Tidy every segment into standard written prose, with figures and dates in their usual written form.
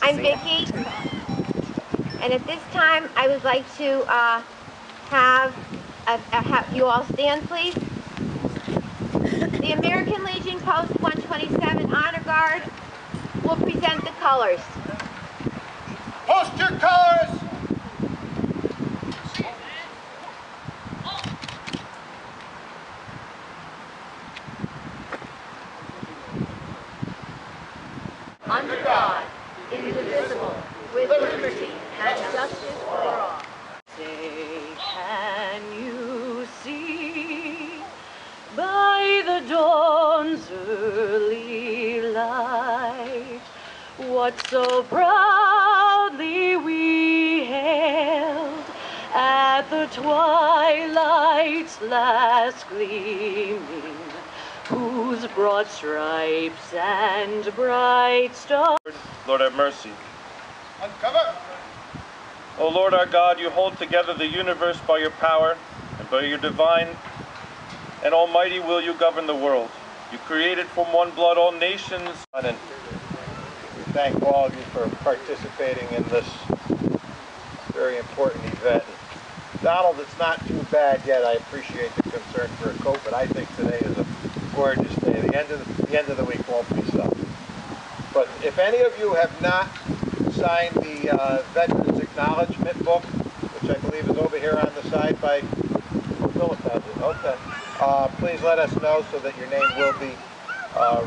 I'm Vicki, and at this time I would like to have you all stand, please. The American Legion Post 127 Honor Guard will present the colors. Post your colors! Under God, indivisible, with liberty and justice for all. Say, can you see by the dawn's early light what so proudly we hailed at the twilight's last gleaming, whose broad stripes and bright stars? Lord, have mercy. Uncover! O Lord our God, you hold together the universe by your power, and by your divine and almighty will you govern the world. You created from one blood all nations. And we thank all of you for participating in this very important event. Donald, it's not too bad yet. I appreciate the concern for a coat, but I think today is a gorgeous day. The end of the week won't be so. But if any of you have not signed the Veterans Acknowledgement book, which I believe is over here on the side by Philip has it. Okay. Please let us know so that your name will be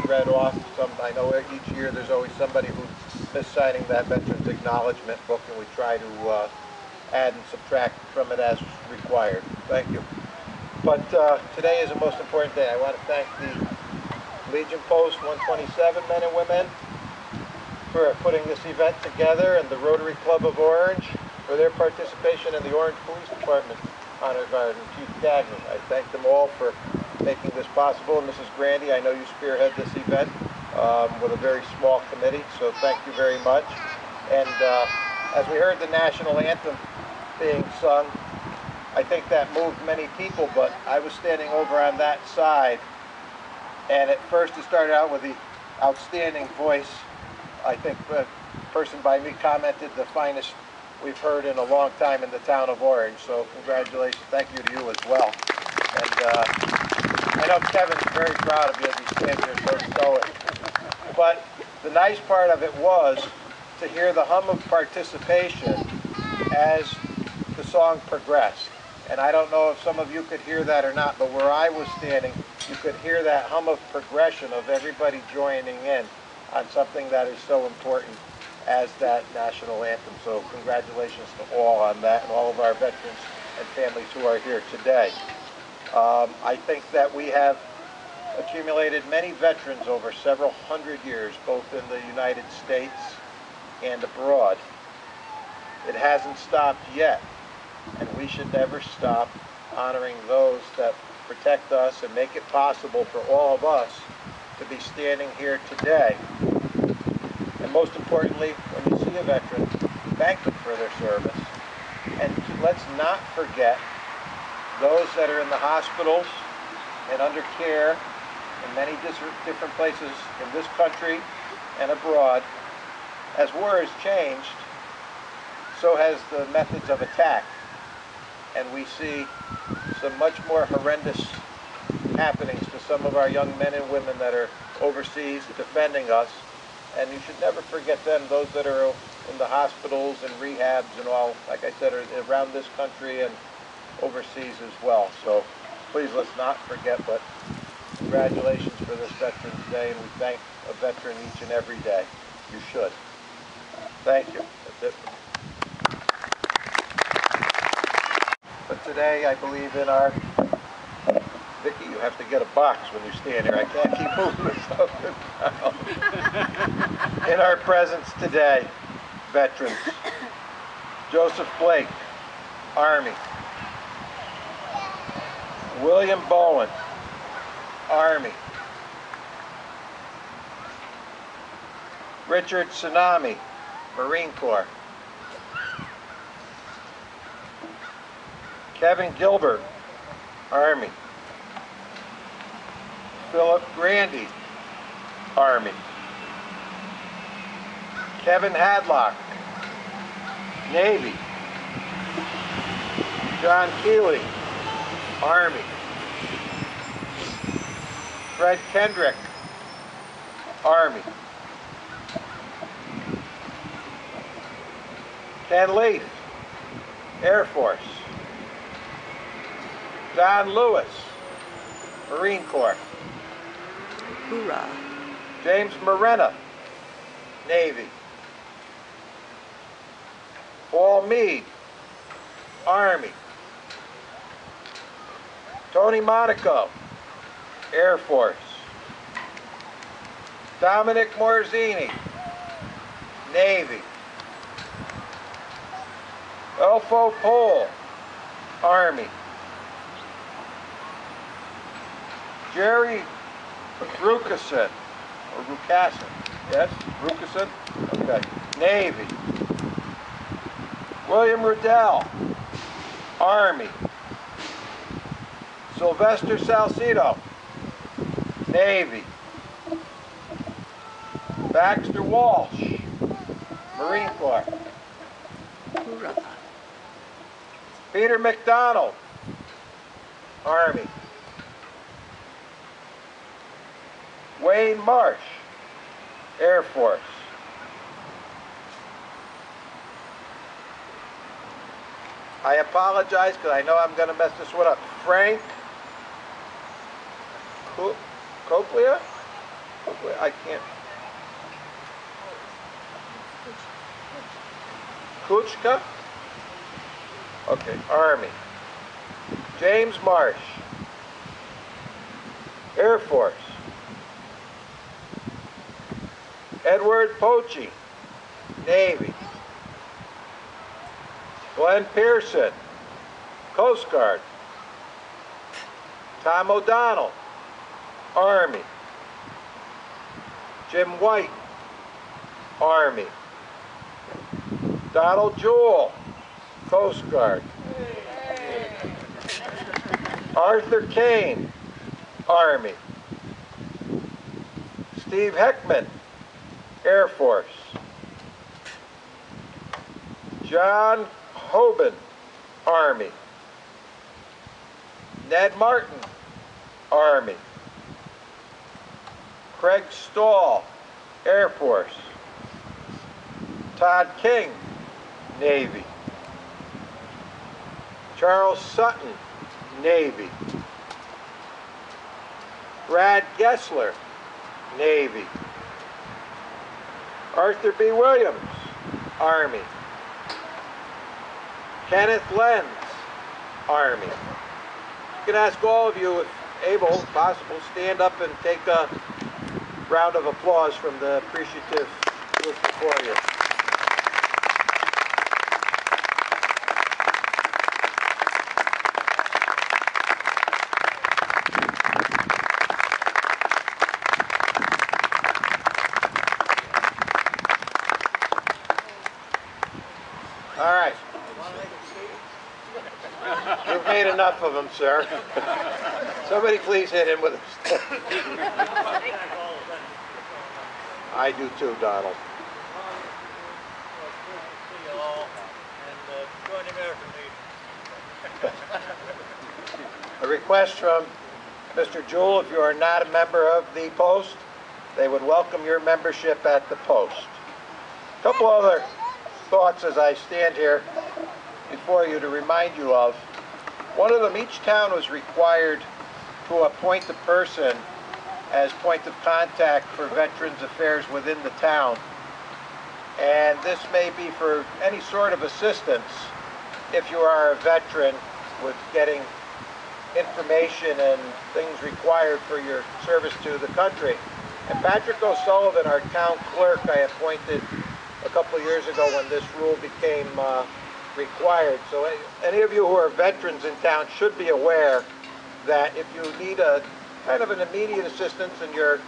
read off. I know each year there's always somebody who's missed signing that Veterans Acknowledgement book, and we try to add and subtract from it as required. Thank you. But today is the most important day. I want to thank the Legion Post 127 men and women for putting this event together, and the Rotary Club of Orange for their participation in the Orange Police Department Honor Guard and Chief Cagney. I thank them all for making this possible. And Mrs. Grandy, I know you spearhead this event with a very small committee, so thank you very much. And as we heard the national anthem being sung, I think that moved many people, but I was standing over on that side, and at first it started out with the outstanding voice. I think the person by me commented the finest we've heard in a long time in the town of Orange, so congratulations. Thank you to you as well. And I know Kevin's very proud of you as he stands here so stoic. But the nice part of it was to hear the hum of participation as the song progressed. And I don't know if some of you could hear that or not, but where I was standing, you could hear that hum of progression of everybody joining in on something that is so important as that national anthem. So congratulations to all on that, and all of our veterans and families who are here today. I think that we have accumulated many veterans over several hundred years, both in the United States and abroad. It hasn't stopped yet, and we should never stop honoring those that protect us and make it possible for all of us to be standing here today. And most importantly, when you see a veteran, thank them for their service. And let's not forget those that are in the hospitals and under care in many different places in this country and abroad. As war has changed, so has the methods of attack. And we see some much more horrendous happenings to some of our young men and women that are overseas defending us. And you should never forget them, those that are in the hospitals and rehabs and all, like I said, are around this country and overseas as well. So please, let's not forget, but congratulations for this Veterans Day, and we thank a veteran each and every day. You should. Thank you. That's it. But today, I believe in our... Vicki, you have to get a box when you stand here. I can't keep moving this up and down. In our presence today, veterans. Joseph Blake, Army. William Bowen, Army. Richard Tsunami, Marine Corps. Kevin Gilbert, Army. Philip Grandy, Army. Kevin Hadlock, Navy. John Keeley, Army. Fred Kendrick, Army. Ken Leith, Air Force. Don Lewis, Marine Corps. Hoorah. James Morena, Navy. Paul Meade, Army. Tony Monaco, Air Force. Dominic Morzini, Navy. Elfo Pohl, Army. Jerry Rucasin, or Rucasin, yes? Rucasin? Okay. Navy. William Riddell, Army. Sylvester Salcido, Navy. Baxter Walsh, Marine Corps. Hoorah. Peter McDonald, Army. Wayne Marsh, Air Force. I apologize because I know I'm going to mess this one up. Frank Coplea? I can't. Kuchka? Okay, Army. James Marsh, Air Force. Edward Poche, Navy. Glenn Pearson, Coast Guard. Tom O'Donnell, Army. Jim White, Army. Donald Jewell, Coast Guard. Arthur Kane, Army. Steve Heckman, Air Force. John Hoban, Army. Ned Martin, Army. Craig Stahl, Air Force. Todd King, Navy. Charles Sutton, Navy. Brad Gessler, Navy. Arthur B. Williams, Army. Kenneth Lenz, Army. You can ask all of you, if able, if possible, stand up and take a round of applause from the appreciative group before you. All right. You've made enough of them, sir. Somebody please hit him with a stick. I do too, Donald. A request from Mr. Jewell, if you are not a member of the Post, they would welcome your membership at the Post. A couple other thoughts as I stand here before you to remind you of. One of them, each town was required to appoint a person as point of contact for Veterans Affairs within the town. And this may be for any sort of assistance if you are a veteran with getting information and things required for your service to the country. And Patrick O'Sullivan, our town clerk, I appointed a couple of years ago when this rule became required. So any of you who are veterans in town should be aware that if you need a kind of an immediate assistance and your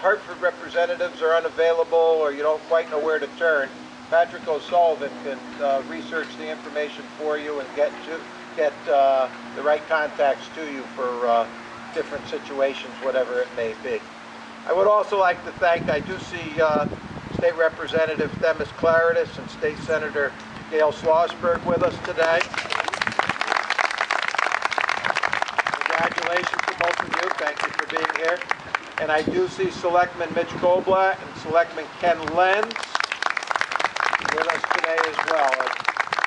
Hartford representatives are unavailable or you don't quite know where to turn, Patrick O'Sullivan can research the information for you and get the right contacts to you for different situations, whatever it may be. I would also like to thank, I do see State Representative Themis Claridis and State Senator Gail Schlossberg with us today. Congratulations to both of you. Thank you for being here. And I do see Selectman Mitch Goldblatt and Selectman Ken Lenz with us today as well. And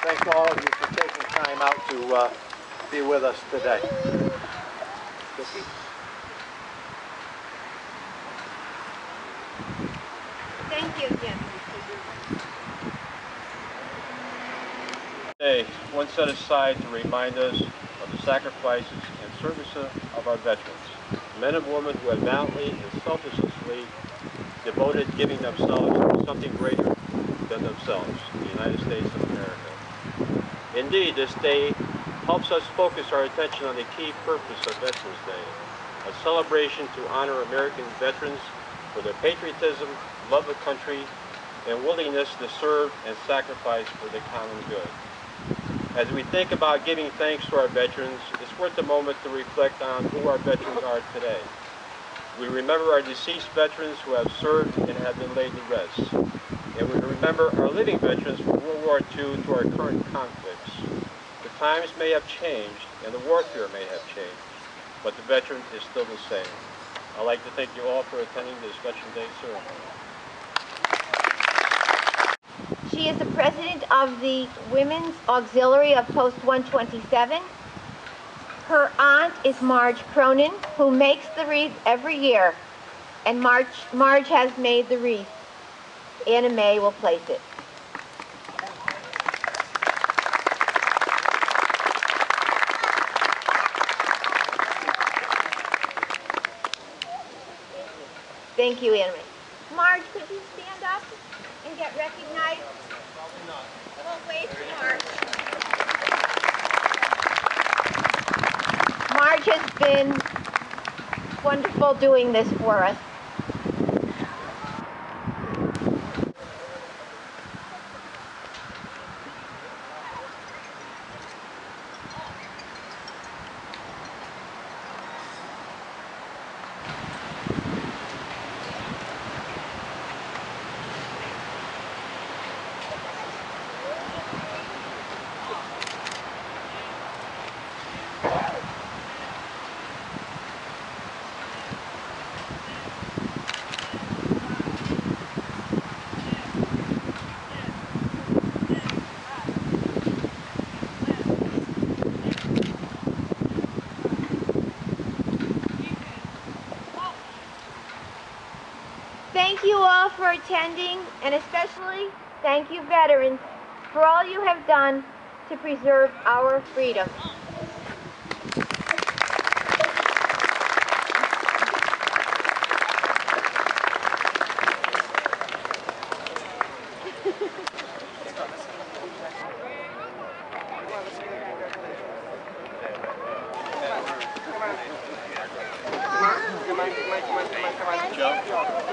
thank all of you for taking time out to be with us today. Vicki? Thank you, Jim. Today, one set aside to remind us of the sacrifices and service of our veterans, men and women who have valiantly and selflessly devoted giving themselves to something greater than themselves, the United States of America. Indeed, this day helps us focus our attention on the key purpose of Veterans Day, a celebration to honor American veterans for their patriotism, love of country, and willingness to serve and sacrifice for the common good. As we think about giving thanks to our veterans, it's worth a moment to reflect on who our veterans are today. We remember our deceased veterans who have served and have been laid to rest. And we remember our living veterans from World War II to our current conflicts. The times may have changed and the warfare may have changed, but the veteran is still the same. I'd like to thank you all for attending this Veterans Day ceremony. She is the president of the Women's Auxiliary of Post 127. Her aunt is Marge Cronin, who makes the wreath every year, and Marge has made the wreath. Anna Mae will place it. Thank you, Anna Mae. Marge, could you stand up and get recognized? We'll wait for Marge. Marge has been wonderful doing this for us. Thank you all for attending, and especially thank you, veterans, for all you have done to preserve our freedom. Joe?